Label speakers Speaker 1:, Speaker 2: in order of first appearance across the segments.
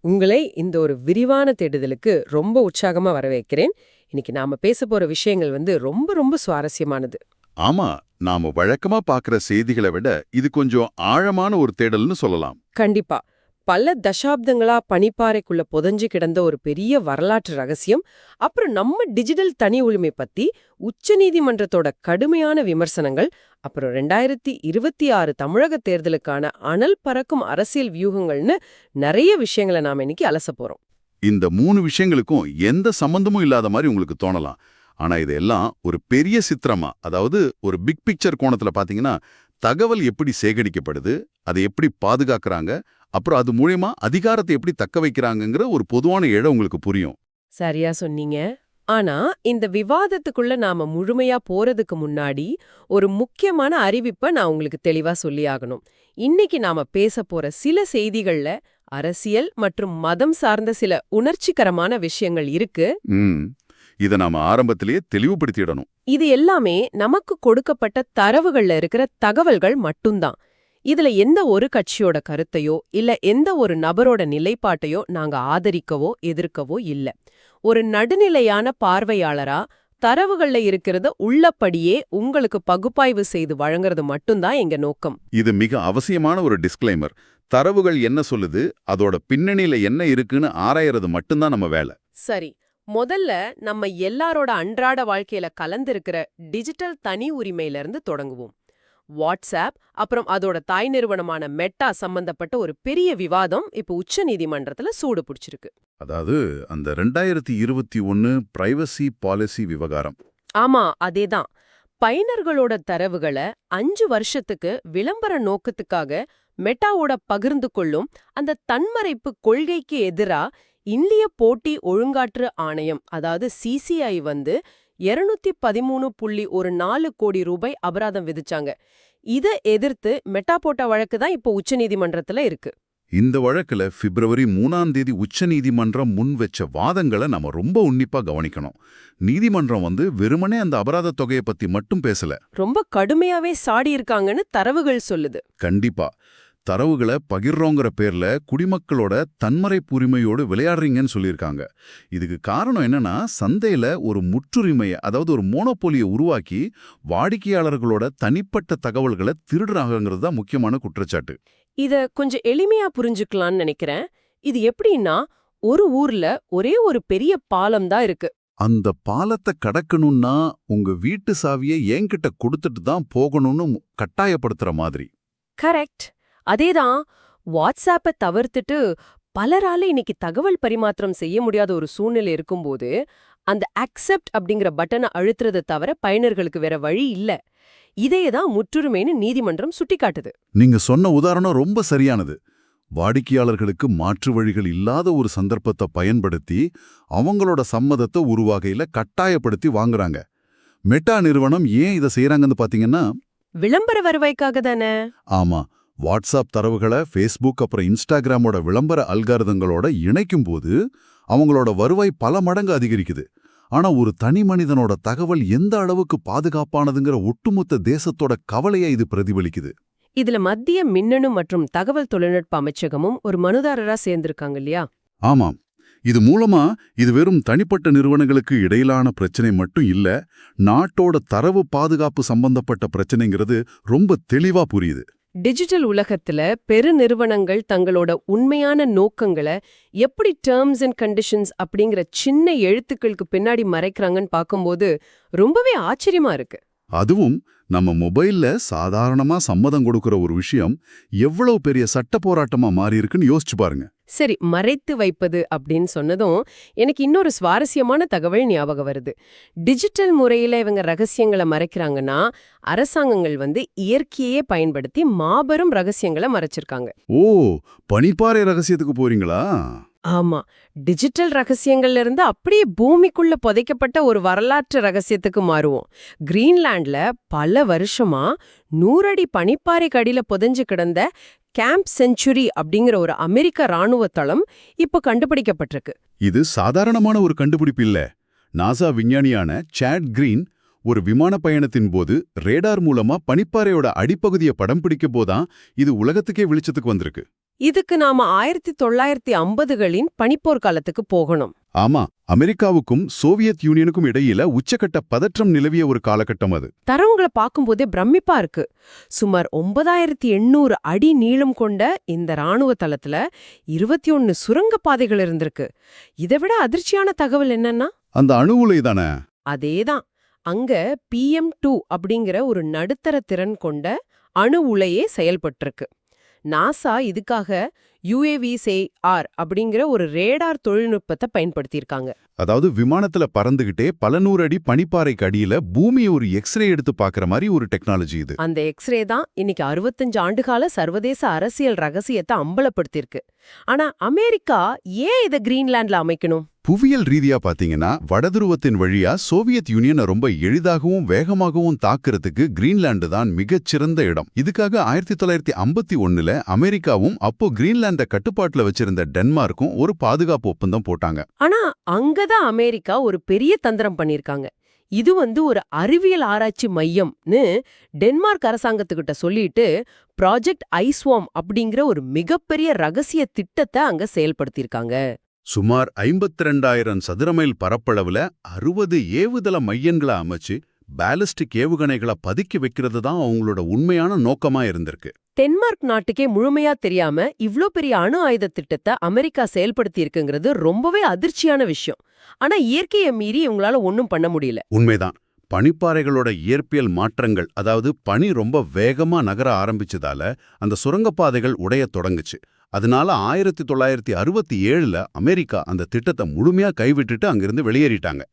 Speaker 1: உங்களை இந்த ஒரு விரிவான தேடுதலுக்கு ரொம்ப உற்சாகமா வரவேற்கிறேன். இன்னைக்கு நாம பேச போற விஷயங்கள் ரொம்ப ரொம்ப சுவாரஸ்யமானது.
Speaker 2: ஆமா, நாம வழக்கமா பாக்குற செய்திகளை விட இது கொஞ்சம் ஆழமான ஒரு தேடல்னு சொல்லலாம்.
Speaker 1: கண்டிப்பா. பல தசாப்தங்களா பனிப்பாறைக்குள்ள புதைஞ்சு கிடந்த ஒரு பெரிய வரலாற்று ரகசியம், அப்புறம் நம்ம டிஜிட்டல் தனி உரிமை பத்தி உச்சநீதிமன்றத்தோட கடுமையான விமர்சனங்கள், அப்புறம் 2026 தமிழக தேர்தலுக்கான அனல் பறக்கும் அரசியல் வியூகங்கள்னு நிறைய விஷயங்களை நாம இன்னைக்கு அலச போறோம்.
Speaker 2: இந்த 3 விஷயங்களுக்கும் எந்த சம்பந்தமும் இல்லாத மாதிரி உங்களுக்கு தோணலாம். ஆனா இதெல்லாம் ஒரு பெரிய சித்திரமா, அதாவது ஒரு பிக் பிக்சர் கோணத்துல பாத்தீங்கன்னா, தகவல் எப்படி சேகரிக்கப்படுது, அதை எப்படி பாதுகாக்கறாங்க, அப்புறம் அது மூலமா அதிகாரத்தை எப்படி தக்க வைக்கிறாங்கங்கிற ஒரு பொதுவான இழை உங்களுக்கு புரியும்.
Speaker 1: சரியா சொன்னீங்க. ஆனா இந்த விவாதத்துக்குள்ள நாம முழுமையா போறதுக்கு முன்னாடி ஒரு முக்கியமான அறிவிப்பை நான் உங்களுக்கு தெளிவா சொல்லியாகணும். இன்னைக்கு நாம பேச போற சில செய்திகள்ல அரசியல் மற்றும் மதம் சார்ந்த சில உணர்ச்சிகரமான விஷயங்கள் இருக்கு.
Speaker 2: இதை நாம ஆரம்பத்திலேயே தெளிவுபடுத்திடணும்.
Speaker 1: இது எல்லாமே நமக்கு கொடுக்கப்பட்ட தரவுகள்ல இருக்கிற தகவல்கள் மட்டும்தான். இதுல எந்த ஒரு கட்சியோட கருத்தையோ இல்ல எந்த ஒரு நபரோட நிலைப்பாட்டையோ நாங்க ஆதரிக்கவோ எதிர்க்கவோ இல்ல. ஒரு நடுநிலையான பார்வையாளரா தரவுகள்ல இருக்கிறத உள்ளபடியே உங்களுக்கு பகுப்பாய்வு செய்து வழங்குறது மட்டும்தான் எங்க நோக்கம்.
Speaker 2: இது மிக அவசியமான ஒரு டிஸ்க்ளைமர். தரவுகள் என்ன சொல்லுது, அதோட பின்னணியில என்ன இருக்குன்னு ஆராயறது மட்டும்தான் நம்ம வேலை.
Speaker 1: சரி, முதல்ல நம்ம எல்லாரோட அன்றாட வாழ்க்கையில கலந்திருக்கிற டிஜிட்டல் தனி உரிமையில இருந்து தொடங்குவோம். வாட்ஸ்ஆப் அப்புறம் அதோட தாய் நிறுவனமான மெட்டா சம்பந்தப்பட்ட ஒரு பெரிய விவாதம் இப்ப உச்ச நீதிமன்றத்துல சூடு பிடிச்சிருக்கு.
Speaker 2: அதாவது அந்த 2021 பிரைவசி பாலிசி விவகாரம்.
Speaker 1: ஆமா, அதேதான். பயனர்களோட தரவுகளை 5 வருஷத்துக்கு விளம்பர நோக்கத்துக்காக மெட்டாவோட பகிர்ந்து கொள்ளும் அந்த தன்மறைப்பு கொள்கைக்கு எதிரா இந்திய போட்டி ஒழுங்காற்று ஆணையம், அதாவது சிசிஐ 213.14 கோடி ரூபாய் அபராதம் விதிச்சாங்க. இதை எதிர்த்து மெட்டா போட்ட வழக்கு தான் இப்போ உச்சநீதிமன்றத்துல இருக்கு.
Speaker 2: இந்த வழக்குல பிப்ரவரி 3ஆம் தேதி உச்சநீதிமன்றம் முன் வச்ச வாதங்களை நம்ம ரொம்ப உன்னிப்பா கவனிக்கணும். நீதிமன்றம் வெறுமனே அந்த அபராத தொகையை பத்தி மட்டும் பேசல,
Speaker 1: ரொம்ப கடுமையாவே சாடி இருக்காங்கன்னு தரவுகள் சொல்லுது.
Speaker 2: கண்டிப்பா. தரவுகளை பகிர்றோங்கிற பேர்ல குடிமக்களோட தன்மறைப்பு உரிமையோடு விளையாடுறீங்கன்னு சொல்லியிருக்காங்க. இதுக்கு காரணம் என்னன்னா, சந்தையில ஒரு முற்றுரிமையை, அதாவது ஒரு மோனோபோலியை உருவாக்கி வாடிக்கையாளர்களோட தனிப்பட்ட தகவல்களை திருடுறாங்கிறது தான் முக்கியமான குற்றச்சாட்டு.
Speaker 1: இத கொஞ்சம் எளிமையா புரிஞ்சுக்கலாம்னு நினைக்கிறேன். இது எப்படின்னா, ஒரு ஊர்ல ஒரே ஒரு பெரிய பாலம் தான் இருக்கு.
Speaker 2: அந்த பாலத்தை கடக்கணும்னா உங்க வீட்டு சாவியை என்கிட்ட கொடுத்துட்டு தான் போகணும்னு கட்டாயப்படுத்துற மாதிரி.
Speaker 1: கரெக்ட். அதேதான். வாட்ஸ்ஆப்பை தவிர்த்துட்டு பலரால இன்னைக்கு தகவல் பரிமாற்றம் செய்ய முடியாத ஒரு சூழ்நிலை இருக்கும்போது, அந்த அக்செப்ட் அப்படிங்கிற பட்டனை அழுத்துறதை தவிர பயனர்களுக்கு வேற வழி இல்ல. இதையேதான் முற்றுரிமைன்னு நீதிமன்றம் சுட்டிக்காட்டுது.
Speaker 2: நீங்க சொன்ன உதாரணம் ரொம்ப சரியானது. வாடிக்கையாளர்களுக்கு மாற்று வழிகள் இல்லாத ஒரு சந்தர்ப்பத்தை பயன்படுத்தி அவங்களோட சம்மதத்தை ஒரு வகையில கட்டாயப்படுத்தி வாங்குறாங்க. மெட்டா நிறுவனம் ஏன் இதை செய்யறாங்கன்னு பாத்தீங்கன்னா,
Speaker 1: விளம்பர வருவாய்க்காக தானே.
Speaker 2: ஆமா, வாட்ஸ்ஆப் தரவுகளை ஃபேஸ்புக் அப்புறம் இன்ஸ்டாகிராமோட விளம்பர அல்காரிதங்களோட இணைக்கும் போது அவங்களோட வருவாய் பல மடங்கு அதிகரிக்குது. ஆனா ஒரு தனி மனிதனோட தகவல் எந்த அளவுக்கு பாதுகாப்பானதுங்கிற ஒட்டுமொத்த தேசத்தோட கவலையை இது பிரதிபலிக்குது.
Speaker 1: இதுல மத்திய மின்னணு மற்றும் தகவல் தொழில்நுட்ப அமைச்சகமும் ஒரு மனுதாரரா சேர்ந்திருக்காங்க இல்லையா?
Speaker 2: ஆமாம். இது மூலமா இது வெறும் தனிப்பட்ட நிறுவனங்களுக்கு இடையிலான பிரச்சனை மட்டும் இல்ல, நாட்டோட தரவு பாதுகாப்பு சம்பந்தப்பட்ட பிரச்சனைங்கிறது ரொம்ப தெளிவா புரியுது.
Speaker 1: டிஜிட்டல் உலகத்துல பெருநிறுவனங்கள் தங்களோட உண்மையான நோக்கங்களை எப்படி டேர்ம்ஸ் அண்ட் கண்டிஷன்ஸ் அப்படிங்கிற சின்ன எழுத்துக்களுக்கு பின்னாடி மறைக்கிறாங்கன்னு பார்க்கும்போது ரொம்பவே ஆச்சரியமா இருக்கு.
Speaker 2: அதுவும் நம்ம மொபைல்ல சாதாரணமா சம்மதம் கொடுக்கிற ஒரு விஷயம் எவ்வளவு பெரிய சட்ட போராட்டமா மாறி இருக்குன்னு யோசிச்சு பாருங்க.
Speaker 1: சரி, மறைத்து வைப்பது அப்படின்னு சொன்னதும் எனக்கு இன்னொரு சுவாரஸ்யமான தகவல் ஞாபகம் வருது. டிஜிட்டல் முறையில இவங்க ரகசியங்களை மறைக்கிறாங்கன்னா, அரசாங்கங்கள் இயற்கையே பயன்படுத்தி மாபெரும் ரகசியங்களை மறைச்சிருக்காங்க.
Speaker 2: ஓ, பனிப்பாறை ரகசியத்துக்கு போறீங்களா?
Speaker 1: ஆமா, டிஜிட்டல் ரகசியங்கள்ல இருந்து அப்படியே பூமிக்குள்ள புதைக்கப்பட்ட ஒரு வரலாற்று ரகசியத்துக்கு மாறுவோம். கிரீன்லாண்ட்ல பல வருஷமா 100 அடி பனிப்பாறைக்கு அடியில புதைஞ்சு கிடந்த கேம்ப் செஞ்சுரி அப்படிங்கிற ஒரு அமெரிக்க ராணுவ தளம் இப்ப கண்டுபிடிக்கப்பட்டிருக்கு.
Speaker 2: இது சாதாரணமான ஒரு கண்டுபிடிப்பு இல்ல. நாசா விஞ்ஞானியான சாட் கிரீன் ஒரு விமான பயணத்தின் போது ரேடார் மூலமா பனிப்பாறையோட அடிப்பகுதியை படம் பிடிக்க போதான் இது உலகத்துக்கே வெளிச்சத்துக்கு வந்திருக்கு.
Speaker 1: இதுக்கு நாம 1950களின் பனிப்போர் காலத்துக்கு போகணும்.
Speaker 2: ஆமா, அமெரிக்காவுக்கும் சோவியத் யூனியனுக்கும் இடையில உச்சக்கட்ட பதற்றம் நிலவிய ஒரு காலகட்டம் அது.
Speaker 1: தரவுங்களை பார்க்கும்போதே பிரமிப்பா இருக்கு. சுமார் 9800 அடி நீளம் கொண்ட இந்த ராணுவ தளத்துல 21 சுரங்கப் பாதைகள் இருந்திருக்கு. இதை விட அதிர்ச்சியான தகவல் என்னன்னா,
Speaker 2: அந்த அணு உலை தானே?
Speaker 1: அதேதான். அங்க PM2 அப்படிங்கிற ஒரு நடுத்தர திறன் கொண்ட அணு உலையே செயல்பட்டிருக்கு. நாசா இதுக்காக UAVSAR அப்படிங்கிற ஒரு ரேடார் தொழில்நுட்பத்தை பயன்படுத்தியிருக்காங்க.
Speaker 2: அதாவது விமானத்துல பறந்துகிட்டே பல நூறு அடி பனிப்பாறைக்கு அடியில பூமியை ஒரு எக்ஸ்ரே எடுத்து பாக்குற மாதிரி ஒரு டெக்னாலஜி இது.
Speaker 1: அந்த எக்ஸ்ரே தான் இன்னைக்கு 65 ஆண்டுகால சர்வதேச அரசியல் ரகசியத்தை அம்பலப்படுத்தியிருக்கு. ஆனா அமெரிக்கா ஏன் இதை கிரீன்லாண்ட்ல அமைக்கணும்?
Speaker 2: புவியியல் ரீதியா பாத்தீங்கன்னா வடதுருவத்தின் வழியா சோவியத் யூனியனை ரொம்ப எளிதாகவும் வேகமாகவும் தாக்குறதுக்கு கிரீன்லாந்து தான் மிகச்சிறந்த இடம். இதுக்காக 1951ல அமெரிக்காவும் அப்போ கிரீன்லாண்ட கட்டுப்பாட்டுல வச்சிருந்த டென்மார்க்கும் ஒரு பாதுகாப்பு ஒப்பந்தம் போட்டாங்க.
Speaker 1: ஆனா அங்கதான் அமெரிக்கா ஒரு பெரிய தந்திரம் பண்ணிருக்காங்க. இது ஒரு அறிவியல் ஆராய்ச்சி மையம்னு டென்மார்க் அரசாங்கத்துக்கிட்ட சொல்லிட்டு ப்ராஜெக்ட் ஐஸ்வார்ம் அப்படிங்கிற ஒரு மிகப்பெரிய ரகசிய திட்டத்தை அங்க செயல்படுத்தியிருக்காங்க.
Speaker 2: சுமார் 52,000 சதுர மைல் பரப்பளவுல 60 ஏவுதள மையங்களை அமைச்சு பாலிஸ்டிக் ஏவுகணைகளை பதுக்கி வைக்கிறது தான் அவங்களோட உண்மையான நோக்கமா இருந்திருக்கு.
Speaker 1: டென்மார்க் நாட்டுக்கே முழுமையா தெரியாம இவ்ளோ பெரிய அணு ஆயுத திட்டத்தை அமெரிக்கா செயல்படுத்தி இருக்குங்கிறது ரொம்பவே அதிர்ச்சியான விஷயம். ஆனா இயற்கையை மீறி இவங்களால ஒன்னும் பண்ண முடியல.
Speaker 2: உண்மைதான். பனிப்பாறைகளோட இயற்பியல் மாற்றங்கள், அதாவது பனி ரொம்ப வேகமா நகர ஆரம்பிச்சதால அந்த சுரங்கப்பாதைகள் உடைய தொடங்குச்சு. அதனால 1967ல அமெரிக்கா அந்த திட்டத்தை முழுமையா கைவிட்டுட்டு அங்கிருந்து வெளியேறிட்டாங்க.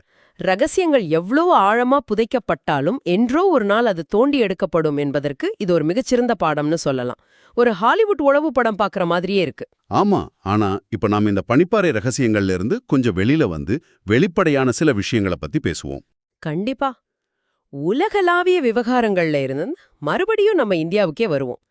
Speaker 1: ரகசியங்கள் எவ்வளவு ஆழமா புதைக்கப்பட்டாலும் என்றோ ஒரு நாள் அது தோண்டி எடுக்கப்படும் என்பதற்கு இது ஒரு மிகச்சிறந்த பாடம்னு சொல்லலாம். ஒரு ஹாலிவுட் உளவு படம் பார்க்குற மாதிரியே இருக்கு.
Speaker 2: ஆமா, ஆனா இப்ப நாம இந்த பனிப்பாறை ரகசியங்கள்ல இருந்து கொஞ்சம் வெளியில வந்து வெளிப்படையான சில விஷயங்களை பத்தி பேசுவோம்.
Speaker 1: கண்டிப்பா. உலகளாவிய விவகாரங்கள்ல இருந்து மறுபடியும் நம்ம இந்தியாவுக்கே வருவோம்.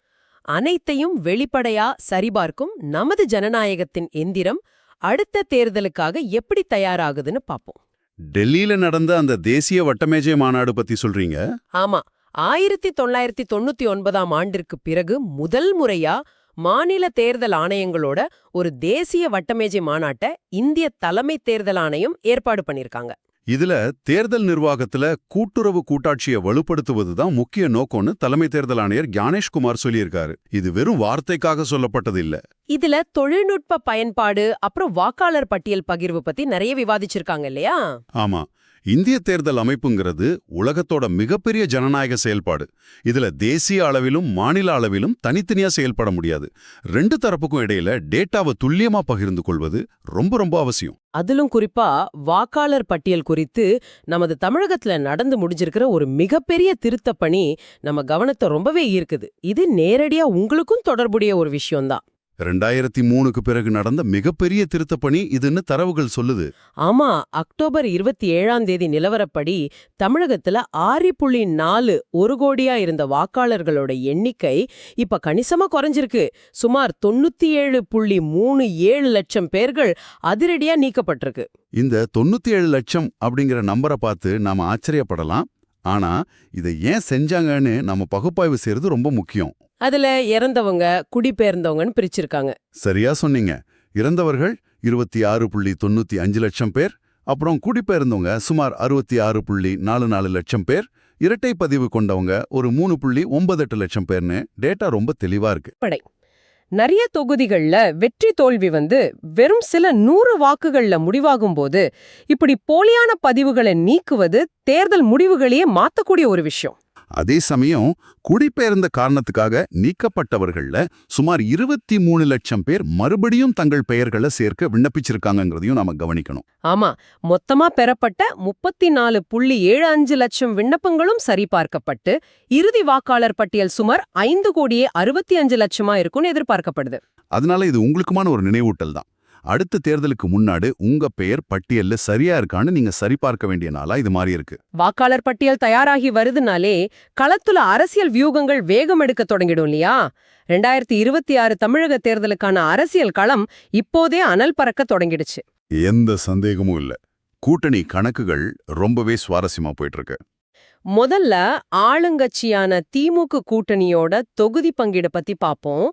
Speaker 1: அனைத்தையும் வெளிப்படையா சரிபார்க்கும் நமது ஜனநாயகத்தின் எந்திரம் அடுத்த தேர்தலுக்காக எப்படி தயாராகுதுன்னு பாப்போம்.
Speaker 2: டெல்லியில நடந்த அந்த தேசிய வட்டமேஜை மாநாடு பத்தி சொல்றீங்க?
Speaker 1: ஆமா, 1999ஆம் ஆண்டிற்கு பிறகு முதல் முறையா மாநில தேர்தல் ஆணையங்களோட ஒரு தேசிய வட்டமேஜை மாநாட்டை இந்திய தலைமை தேர்தல் ஆணையம் ஏற்பாடு பண்ணிருக்காங்க.
Speaker 2: இதுல தேர்தல் நிர்வாகத்துல கூட்டுறவு கூட்டாட்சியை வலுப்படுத்துவது தான் முக்கிய நோக்கம்னு தலைமை தேர்தல் ஆணையர் ஞானேஷ்குமார் சொல்லியிருக்காரு. இது வெறும் வார்த்தைக்காக சொல்லப்பட்டது இல்ல.
Speaker 1: இதுல தொழில்நுட்ப பயன்பாடு அப்புறம் வாக்காளர் பட்டியல் பகிர்வு பத்தி நிறைய விவாதிச்சிருக்காங்க இல்லையா?
Speaker 2: ஆமா, இந்திய தேர்தல் அமைப்புங்கிறது உலகத்தோட மிகப்பெரிய ஜனநாயக செயல்பாடு. இதுல தேசிய அளவிலும் மாநில அளவிலும் தனித்தனியா செயல்பட முடியாது. ரெண்டு தரப்புக்கும் இடையில டேட்டாவை துல்லியமா பகிர்ந்து கொள்வது ரொம்ப ரொம்ப அவசியம்.
Speaker 1: அதிலும் குறிப்பா வாக்காளர் பட்டியல் குறித்து நமது தமிழகத்துல நடந்து முடிஞ்சிருக்கிற ஒரு மிகப்பெரிய திருத்தப் பணி நம்ம கவனத்தை ரொம்பவே ஈர்க்குது. இது நேரடியா உங்களுக்கும் தொடர்புடைய ஒரு விஷயம்தான்.
Speaker 2: 2003க்கு பிறகு நடந்த மிகப்பெரிய திருத்தப்பணி இதுன்னு தரவுகள் சொல்லுது.
Speaker 1: ஆமா, அக்டோபர் 27ஆம் தேதி நிலவரப்படி தமிழகத்துல 6.4 ஒரு கோடியா இருந்த வாக்காளர்களோட எண்ணிக்கை இப்ப கணிசமா குறைஞ்சிருக்கு. சுமார் 97.37 லட்சம் பேர்கள் அதிரடியா நீக்கப்பட்டிருக்கு.
Speaker 2: இந்த 97 லட்சம் அப்படிங்கிற நம்பரை பார்த்து நாம ஆச்சரியப்படலாம். ஆனா இதை ஏன் செஞ்சாங்கன்னு நம்ம பகுப்பாய்வு செய்யறது ரொம்ப முக்கியம்.
Speaker 1: அதுல இறந்தவங்க குடிபெயர்ந்தவங்கன்னு பிரிச்சிருக்காங்க.
Speaker 2: சரியா சொன்னீங்க. இறந்தவர்கள் 26.95 லட்சம் பேர், அப்புறம் குடிபெயர்ந்தவங்க சுமார் 66.44 லட்சம் பேர், இரட்டை பதிவு கொண்டவங்க ஒரு 3.98 லட்சம் பேர்னு டேட்டா ரொம்ப தெளிவா இருக்கு.
Speaker 1: நிறைய தொகுதிகள்ல வெற்றி தோல்வி வெறும் சில 100 வாக்குகள்ல முடிவாகும் போது இப்படி போலியான பதிவுகளை நீக்குவது தேர்தல் முடிவுகளையே மாத்தக்கூடிய ஒரு விஷயம்.
Speaker 2: அதே சமயம் குடிபெயர்ந்த காரணத்துக்காக நீக்கப்பட்டவர்கள்ல சுமார் 23 லட்சம் பேர் மறுபடியும் தங்கள் பெயர்களை சேர்க்க விண்ணப்பிச்சிருக்காங்கிறதையும் நாம கவனிக்கணும்.
Speaker 1: ஆமா, மொத்தமா பெறப்பட்ட 34.75 லட்சம் விண்ணப்பங்களும் சரிபார்க்கப்பட்டு இறுதி வாக்காளர் பட்டியல் சுமார் 5.65 லட்சமா இருக்கும்னு எதிர்பார்க்கப்படுது.
Speaker 2: அதனால இது உங்களுக்குமான ஒரு நினைவூட்டல் தான். அடுத்த தேர்தலுக்கு முன்னாடி உங்க பெயர் பட்டியல்ல சரியா இருக்கான்னு நீங்க சரிபார்க்க வேண்டிய நாளா இது மாறி இருக்கு.
Speaker 1: வாக்காளர் பட்டியல் தயாராகி வருதுனாலே களத்துல அரசியல் வியூகங்கள் வேகம் எடுக்க தொடங்கிடும் இல்லையா? 2026 தமிழக தேர்தலுக்கான அரசியல் களம் இப்போதே அனல் பறக்க தொடங்கிடுச்சு.
Speaker 2: எந்த சந்தேகமும் இல்ல. கூட்டணி கணக்குகள் ரொம்பவே சுவாரஸ்யமா போயிட்டு இருக்கு.
Speaker 1: முதல்ல ஆளுங்கட்சியான திமுக கூட்டணியோட தொகுதி பங்கீடு பத்தி பாப்போம்.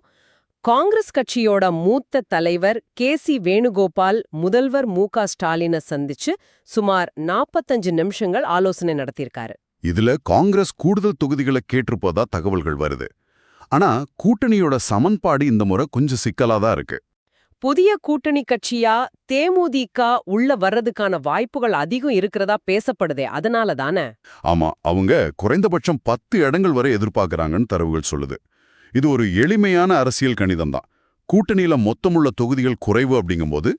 Speaker 1: காங்கிரஸ் கட்சியோட மூத்த தலைவர் கே.சி. வேணுகோபால் முதல்வர் மு.க. ஸ்டாலினை சந்திச்சு சுமார் 45 நிமிஷங்கள் ஆலோசனை நடத்தியிருக்காரு.
Speaker 2: இதுல காங்கிரஸ் கூடுதல் தொகுதிகளை கேட்டிருப்பதா தகவல்கள் வருது. ஆனா கூட்டணியோட சமன்பாடு இந்த முறை கொஞ்சம் சிக்கலாதான் இருக்கு.
Speaker 1: புதிய கூட்டணி கட்சியா தேமுதிக உள்ள வர்றதுக்கான வாய்ப்புகள் அதிகம் இருக்கிறதா பேசப்படுதே, அதனால தானே?
Speaker 2: ஆமா, அவங்க குறைந்தபட்சம் 10 இடங்கள் வரை எதிர்பார்க்கறாங்கன்னு தரவுகள் சொல்லுது. இது ஒரு எளிமையான அரசியல் கணிதம் தான். கூட்டணியில மொத்தமுள்ள தொகுதிகள் குறைவு அப்படிங்கும்போது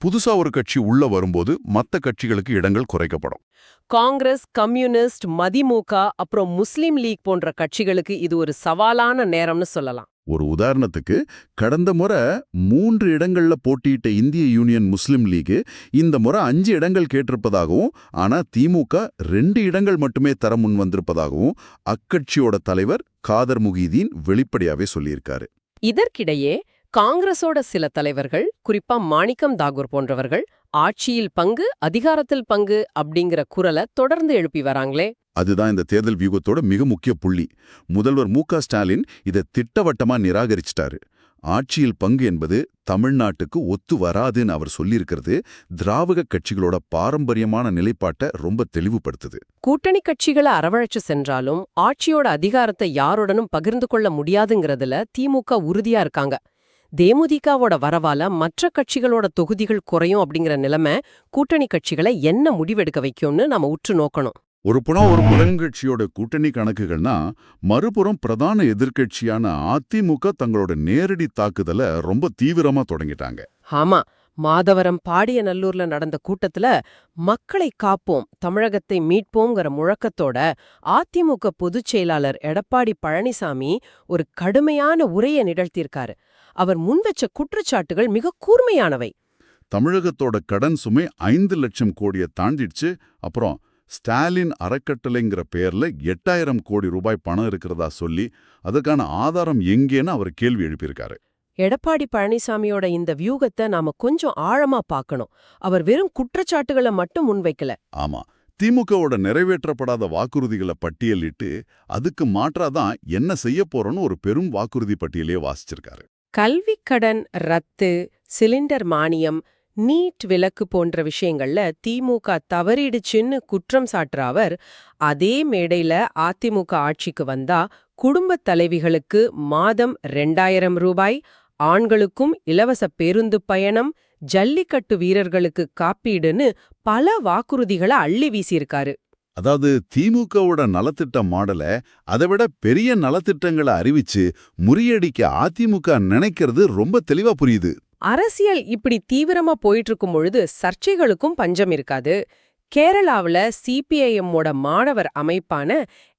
Speaker 2: புதுசா ஒரு கட்சி உள்ள வரும்போது மத்த கட்சிகளுக்கு இடங்கள் குறைக்கப்படும்.
Speaker 1: காங்கிரஸ், கம்யூனிஸ்ட், மதிமுக அப்புறம் முஸ்லிம் லீக் போன்ற கட்சிகளுக்கு இது ஒரு சவாலான நேரம்னு சொல்லலாம்.
Speaker 2: ஒரு உதாரணத்துக்கு, கடந்த முறை 3 இடங்கள்ல போட்டியிட்ட இந்திய யூனியன் முஸ்லிம் லீக் இந்த முறை 5 இடங்கள் கேட்டிருப்பதாகவும், ஆனா திமுக 2 இடங்கள் மட்டுமே தர முன் வந்திருப்பதாகவும் அக்கட்சியோட தலைவர் காதர் முஹிதீன் வெளிப்படையாவே சொல்லியிருக்காரு.
Speaker 1: இதற்கிடையே காங்கிரஸோட சில தலைவர்கள், குறிப்பா மாணிக்கம் தாகூர் போன்றவர்கள், ஆட்சியில் பங்கு, அதிகாரத்தில் பங்கு அப்படிங்கிற குரலை தொடர்ந்து எழுப்பி வராங்களே.
Speaker 2: அதுதான் இந்த தேர்தல் வியூகத்தோட மிக முக்கிய புள்ளி. முதல்வர் மு.க. ஸ்டாலின் இதை திட்டவட்டமா நிராகரிச்சிட்டாரு. ஆட்சியில் பங்கு என்பது தமிழ்நாட்டுக்கு ஒத்து வராதுன்னு அவர் சொல்லியிருக்கிறது திராவிட கட்சிகளோட பாரம்பரியமான நிலைப்பாட்டை ரொம்ப தெளிவுபடுத்துது.
Speaker 1: கூட்டணி கட்சிகளை அரவழைச்சு சென்றாலும் ஆட்சியோட அதிகாரத்தை யாருடனும் பகிர்ந்து கொள்ள முடியாதுங்கிறதுல திமுக உறுதியா இருக்காங்க. தேமுதிகவோட வரவால மற்ற கட்சிகளோட தொகுதிகள் குறையும் அப்படிங்கிற நிலைமை கூட்டணி கட்சிகளை என்ன முடிவெடுக்க வைக்கும்னு நாம உற்று நோக்கணும்.
Speaker 2: ஒரு புறம் ஒரு முரண்கட்சியோட கூட்டணி கணக்குகள்னா, மறுபுறம் பிரதான எதிர்க்கட்சியான அதிமுக தங்களோட நேரடி தாக்குதலை ரொம்ப தீவிரமா தொடங்கிட்டாங்க.
Speaker 1: ஆமா, மாதவரம் பாடியநல்லூர்ல நடந்த கூட்டத்துல மக்களை காப்போம், தமிழகத்தை மீட்போம்ங்கிற முழக்கத்தோட அதிமுக பொதுச் செயலாளர் எடப்பாடி பழனிசாமி ஒரு கடுமையான உரையை நிகழ்த்தியிருக்காரு. அவர் முன்வச்ச குற்றச்சாட்டுகள் மிக கூர்மையானவை.
Speaker 2: தமிழகத்தோட கடன் சுமை 5 லட்சம் கோடியை தாண்டிடுச்சு. அப்புறம் ஸ்டாலின் அறக்கட்டளைங்கிற பெயர்ல 8000 கோடி ரூபாய் பணம் இருக்கிறதா சொல்லி அதற்கான ஆதாரம் எங்கேன்னு அவர் கேள்வி எழுப்பியிருக்காரு.
Speaker 1: எடப்பாடி பழனிசாமியோட இந்த வியூகத்தை நாம கொஞ்சம் ஆழமா பார்க்கணும். அவர் வெறும் குற்றச்சாட்டுகளை மட்டும் முன்வைக்கல.
Speaker 2: ஆமா, திமுகவோட நிறைவேற்றப்படாத வாக்குறுதிகளை பட்டியலிட்டு அதுக்கு மாற்றாதான் என்ன செய்ய போறோன்னு ஒரு பெரும் வாக்குறுதி பட்டியலையே வாசிச்சிருக்காரு.
Speaker 1: கல்விக் கடன் ரத்து, சிலிண்டர் மானியம், நீட் விலக்கு போன்ற விஷயங்கள்ல திமுக தவறிடுச்சுன்னு குற்றம் சாட்டுற அவர், அதே மேடையில அதிமுக ஆட்சிக்கு வந்தா குடும்பத் தலைவிகளுக்கு மாதம் 2000 ரூபாய், ஆண்களுக்கும் இலவச பேருந்து பயணம், ஜல்லிக்கட்டு வீரர்களுக்கு காப்பீடுன்னு பல வாக்குறுதிகளை அள்ளி வீசியிருக்காரு.
Speaker 2: அதாவது திமுகவோட நலத்திட்ட மாடலை அதைவிட பெரிய நலத்திட்டங்களை அறிவிச்சு முறியடிக்க அதிமுக நினைக்கிறது ரொம்ப தெளிவா புரியுது.
Speaker 1: அரசியல் இப்படி தீவிரமா போயிட்டு இருக்கும் பொழுது சர்ச்சைகளுக்கும் பஞ்சம் இருக்காது. கேரளாவுல சிபிஐஎம்மோட மாணவர் அமைப்பான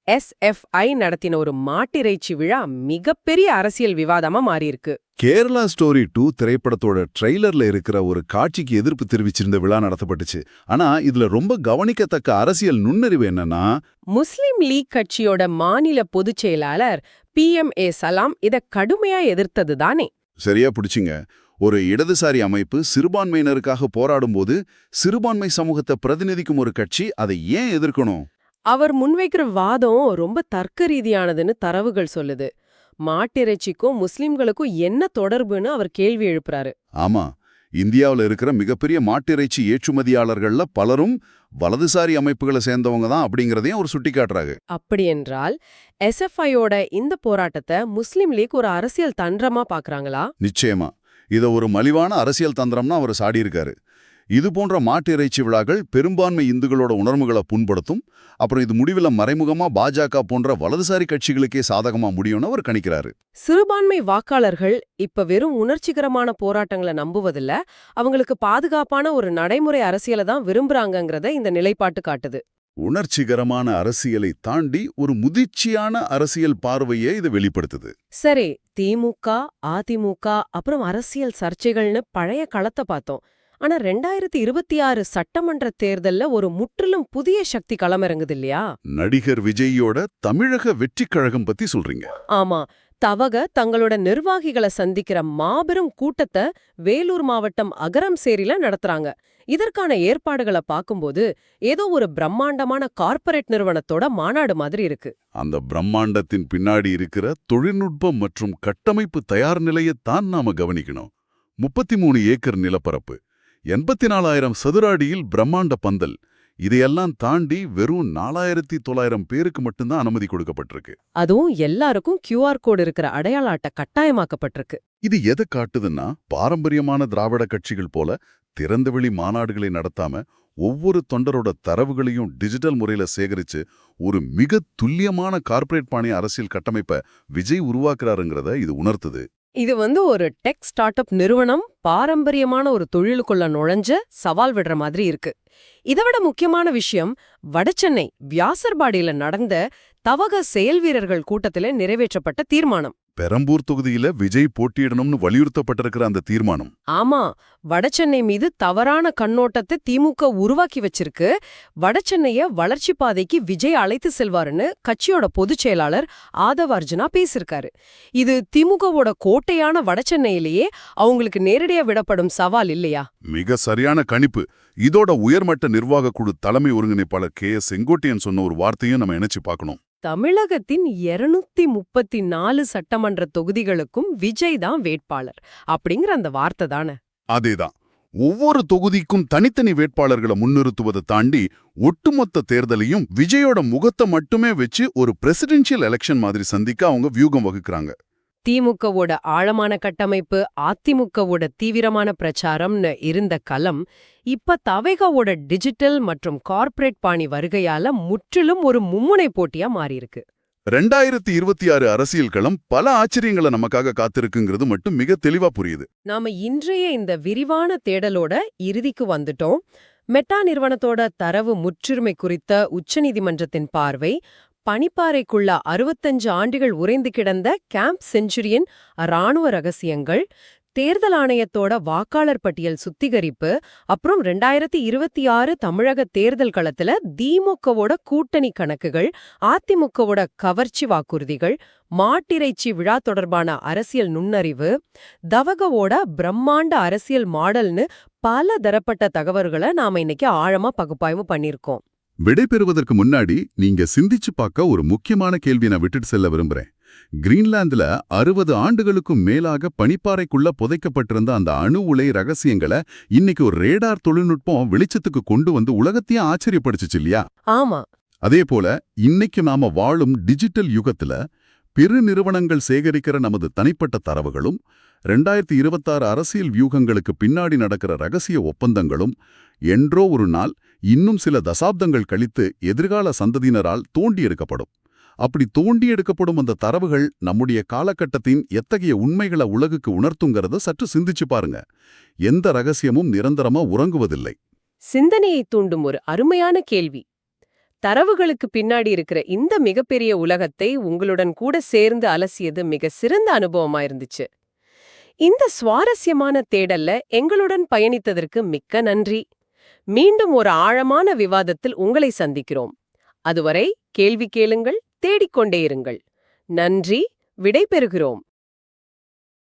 Speaker 1: SFI நடத்தின ஒரு மாட்டிறைச்சி விழா மிகப்பெரிய அரசியல் விவாதமா மாறியிருக்கு.
Speaker 2: கேரளா ஸ்டோரி 2 திரைப்படத்தோட ட்ரெய்லர்ல இருக்கிற ஒரு காட்சிக்கு எதிர்ப்பு தெரிவிச்சிருந்த விழா நடத்தப்பட்டுச்சு. ஆனா இதுல ரொம்ப கவனிக்கத்தக்க அரசியல் நுண்ணறிவு என்னன்னா,
Speaker 1: முஸ்லிம் லீக் கட்சியோட மாநில பொதுச் செயலாளர் PMA சலாம் இத கடுமையா எதிர்த்தது தானே.
Speaker 2: சரியா பிடிச்சிங்க. ஒரு இடதுசாரி அமைப்பு சிறுபான்மையினருக்காக போராடும்போது சிறுபான்மை சமூகத்தை பிரதிநிதிக்கும் ஒரு கட்சி அதை ஏன் எதிர்க்கணும்?
Speaker 1: அவர் முன்வைக்கிற வாதம் ரொம்ப தர்க்க ரீதியானதுன்னு தரவுகள் சொல்லுது. மாட்டிறைச்சிக்கும் முஸ்லிம்களுக்கும் என்ன தொடர்புன்னு அவர் கேள்வி எழுப்புறாரு.
Speaker 2: ஆமா, இந்தியாவில் இருக்கிற மிகப்பெரிய மாட்டிறைச்சி ஏற்றுமதியாளர்கள்ல பலரும் வலதுசாரி அமைப்புகளை சேர்ந்தவங்க தான் அப்படிங்கிறதையும் அவர் சுட்டிக்காட்டுறாங்க.
Speaker 1: அப்படியென்றால் SFIயோட இந்த போராட்டத்தை முஸ்லிம் லீக் ஒரு அரசியல் தந்திரமா பாக்குறாங்களா?
Speaker 2: நிச்சயமா இதை ஒரு மலிவான அரசியல் தந்திரம்னா அவர் சாடியிருக்காரு. இது போன்ற மாட்டிறைச்சி விழாக்கள் பெரும்பான்மை இந்துக்களோட உணர்வுகளை புண்படுத்தும். அப்புறம் இது முடிவில் மறைமுகமா பாஜக போன்ற வலதுசாரி கட்சிகளுக்கே சாதகமா முடியும்னு அவர் கணிக்கிறாரு.
Speaker 1: சிறுபான்மை வாக்காளர்கள் இப்ப வெறும் உணர்ச்சிகரமான போராட்டங்களை நம்புவதில்ல, அவங்களுக்கு பாதுகாப்பான ஒரு நடைமுறை அரசியலை தான் விரும்புறாங்கங்கிறத இந்த நிலைப்பாட்டு காட்டுது.
Speaker 2: உணர்ச்சிகரமான அரசியலை தாண்டி ஒரு முதிர்ச்சியான அரசியல் பார்வையை இது வெளிப்படுத்துது.
Speaker 1: சரி, திமுக, அதிமுக அப்புறம் அரசியல் சர்ச்சைகள்னு பழைய களத்தை பார்த்தோம். ஆனா 2026 சட்டமன்ற தேர்தல்ல ஒரு முற்றிலும் புதிய சக்தி களமிறங்குது இல்லையா?
Speaker 2: நடிகர் விஜயோட தமிழக வெற்றிக் கழகம் பத்தி சொல்றீங்க?
Speaker 1: ஆமா, தவக தங்களோட நிர்வாகிகளை சந்திக்கிற மாபெரும் கூட்டத்தை வேலூர் மாவட்டம் அகரம்சேரியில நடத்துறாங்க. இதற்கான ஏற்பாடுகளை பார்க்கும்போது ஏதோ ஒரு பிரம்மாண்டமான கார்ப்பரேட் நிறுவனத்தோட மாநாடு மாதிரி இருக்கு.
Speaker 2: அந்த பிரம்மாண்டத்தின் பின்னாடி இருக்கிற தொழில்நுட்பம் மற்றும் கட்டமைப்பு தயார் நிலையத்தான் நாம கவனிக்கணும். 33 ஏக்கர் நிலப்பரப்பு, 84,000 சதுர அடியில் பிரம்மாண்ட பந்தல், இதையெல்லாம் தாண்டி வெறும் 4,900 பேருக்கு மட்டும்தான் அனுமதி கொடுக்கப்பட்டிருக்கு.
Speaker 1: அதுவும் எல்லாருக்கும் QR கோடு இருக்கிற அடையாள அட்டை கட்டாயமாக்கப்பட்டிருக்கு.
Speaker 2: இது எதை காட்டுதுன்னா, பாரம்பரியமான திராவிட கட்சிகள் போல திறந்தவெளி மாநாடுகளை நடத்தாம ஒவ்வொரு தொண்டரோட தரவுகளையும் டிஜிட்டல் முறையில சேகரிச்சு ஒரு மிக துல்லியமான கார்ப்பரேட் பாணி அரசியல் கட்டமைப்பை விஜய் உருவாக்குறாருங்கிறத இது உணர்த்துது.
Speaker 1: இது ஒரு டெக் ஸ்டார்ட் அப் நிறுவனம் பாரம்பரியமான ஒரு தொழிலுக்குள்ள நுழைஞ்ச சவால் விடுற மாதிரி இருக்கு. இதைவிட முக்கியமான விஷயம், வடசென்னை வியாசர்பாடியில நடந்த தவக செயல் வீரர்கள் கூட்டத்தில நிறைவேற்றப்பட்ட தீர்மானம்.
Speaker 2: பெரம்பூர் தொகுதியில விஜய் போட்டியிடணும்னு வலியுறுத்தப்பட்டிருக்கிற அந்த தீர்மானம்.
Speaker 1: ஆமா, வடசென்னை மீது தவறான கண்ணோட்டத்தை திமுக உருவாக்கி வச்சிருக்கு. வடசென்னைய வளர்ச்சி பாதைக்கு விஜய் அழைத்து செல்வாருன்னு கட்சியோட பொதுச் செயலாளர் ஆதவ அர்ஜுனா பேசியிருக்காரு. இது திமுகவோட கோட்டையான வடசென்னையிலேயே அவங்களுக்கு நேரடியா விடப்படும் சவால் இல்லையா?
Speaker 2: மிக சரியான கணிப்பு. இதோட உயர்மட்ட நிர்வாக குழு தலைமை ஒருங்கிணைப்பாளர் KS செங்கோட்டையன் சொன்ன ஒரு வார்த்தையும் நம்ம நினைச்சு பார்க்கணும்.
Speaker 1: தமிழகத்தின் 234 சட்டமன்ற தொகுதிகளுக்கும் விஜய் தான் வேட்பாளர் அப்படிங்கிற அந்த வார்த்தை தானே.
Speaker 2: அதேதான். ஒவ்வொரு தொகுதிக்கும் தனித்தனி வேட்பாளர்களை முன்னிறுத்துவதை தாண்டி ஒட்டுமொத்த தேர்தலையும் விஜயோட முகத்தை மட்டுமே வச்சு ஒரு பிரசிடென்ஷியல் எலெக்ஷன் மாதிரி சந்திக்க அவங்க வியூகம் வகுக்கிறாங்க.
Speaker 1: திமுகவோட ஆழமான கட்டமைப்பு, அதிமுகவோட தீவிரமான பிரச்சாரம்னு இருந்த களம் இப்ப தவேகாவோட டிஜிட்டல் மற்றும் கார்ப்பரேட் பாணி வருகையால முற்றிலும் ஒரு மும்முனை போட்டியா மாறியிருக்கு.
Speaker 2: 2026 அரசியல் களம் பல ஆச்சரியங்களை நமக்காக காத்திருக்குங்கிறது மட்டும் மிக தெளிவா புரியுது.
Speaker 1: நாம இன்றைய இந்த விரிவான தேடலோட இறுதிக்கு வந்துட்டோம். மெட்டா நிறுவனத்தோட தரவு முற்றுரிமை குறித்த உச்சநீதிமன்றத்தின் பார்வை, பனிப்பாறைக்குள்ள 65 ஆண்டுகள் உறைந்து கிடந்த கேம்ப் செஞ்சுரியன் இராணுவ ரகசியங்கள், தேர்தல் ஆணையத்தோட வாக்காளர் பட்டியல் சுத்திகரிப்பு, அப்புறம் 2026 தமிழக தேர்தல் களத்துல திமுகவோட கூட்டணி கணக்குகள், அதிமுகவோட கவர்ச்சி வாக்குறுதிகள், மாட்டிறைச்சி விழா தொடர்பான அரசியல் நுண்ணறிவு, தவகவோட பிரம்மாண்ட அரசியல் மாடல்னு பல தரப்பட்ட தகவல்களை நாம இன்னைக்கு ஆழமா பகுப்பாய்வு பண்ணிருக்கோம்.
Speaker 2: விடை பெறுவதற்கு முன்னாடி நீங்க சிந்திச்சு பார்க்க ஒரு முக்கியமான கேள்வி நான் விட்டுட்டு செல்ல விரும்புறேன். கிரீன்லாந்துல 60 ஆண்டுகளுக்கும் மேலாக பனிப்பாறைக்குள்ள புதைக்கப்பட்டிருந்த அந்த அணு உலை ரகசியங்களை இன்னைக்கு ஒரு ரேடார் தொழில்நுட்பம் வெளிச்சத்துக்கு கொண்டு வந்து உலகத்தையும் ஆச்சரியப்படுச்சுச்சு இல்லையா?
Speaker 1: ஆமா.
Speaker 2: அதே போல இன்னைக்கு நாம வாழும் டிஜிட்டல் யுகத்துல பெரு நிறுவனங்கள் சேகரிக்கிற நமது தனிப்பட்ட தரவுகளும் 2026 அரசியல் வியூகங்களுக்கு பின்னாடி நடக்கிற ரகசிய ஒப்பந்தங்களும் என்றோ ஒரு நாள், இன்னும் சில தசாப்தங்கள் கழித்து எதிர்கால சந்ததியினரால் தோண்டி எடுக்கப்படும். அப்படி தோண்டி எடுக்கப்படும் அந்த தரவுகள் நம்முடைய காலகட்டத்தின் எத்தகைய உண்மைகளை உலகுக்கு உணர்த்துங்கிறத சற்று சிந்திச்சு பாருங்க. எந்த ரகசியமும் நிரந்தரமா உறங்குவதில்லை.
Speaker 1: சிந்தனையை தூண்டும் ஒரு அருமையான கேள்வி. தரவுகளுக்கு பின்னாடி இருக்கிற இந்த மிகப்பெரிய உலகத்தை உங்களுடன் கூட சேர்ந்து அலசியது மிக சிறந்த அனுபவமா இருந்துச்சு. இந்த சுவாரஸ்யமான தேடல்ல எங்களுடன் பயணித்ததற்கு மிக்க நன்றி. மீண்டும் ஒரு ஆழமான விவாதத்தில் உங்களை சந்திக்கிறோம். அதுவரை கேள்வி கேளுங்கள், தேடிக்கொண்டே இருங்கள். நன்றி, விடை பெறுகிறோம்.